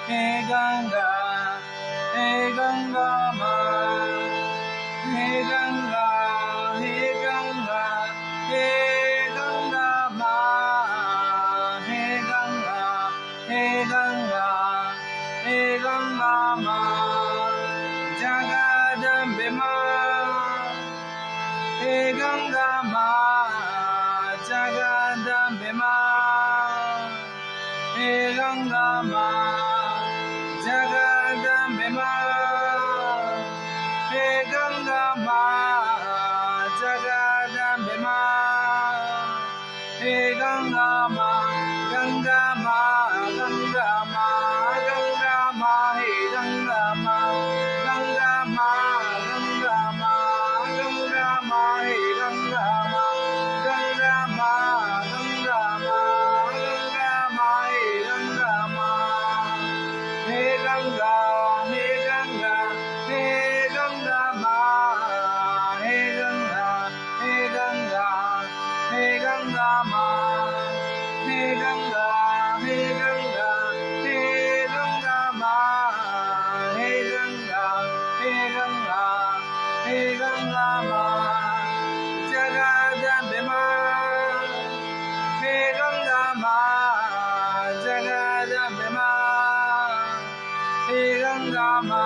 He Ganga, He Ganga Ma, He Ganga, He Ganga, He Ganga Ma, He Ganga, He Ganga, He Ganga Ma, Jagadambe Ma, He Ganga Ma, Jagadambe Ma, He Ganga Ma, Jagadambe Ma, He Ganga Ma, Jagadambe Ma, He Ganga Ma, Ganga Ma, Ganga Ma, Ganga Ma, He Ganga Ma, Ganga Ma, Ganga Ma, Ganga Ma, He Ganga Ma, Ganga Ma, Ganga Ma, Ganga Ma, He Ganga Ma, He Ganga, He Ganga, He Ganga Ma, He Ganga, He Ganga, He Ganga Ma, He Ganga, He Ganga, He Ganga Ma, He Ganga, He Ganga, He Ganga Ma, Jagadambe Ma, He Ganga Ma, Jagadambe Ma, He Ganga Ma,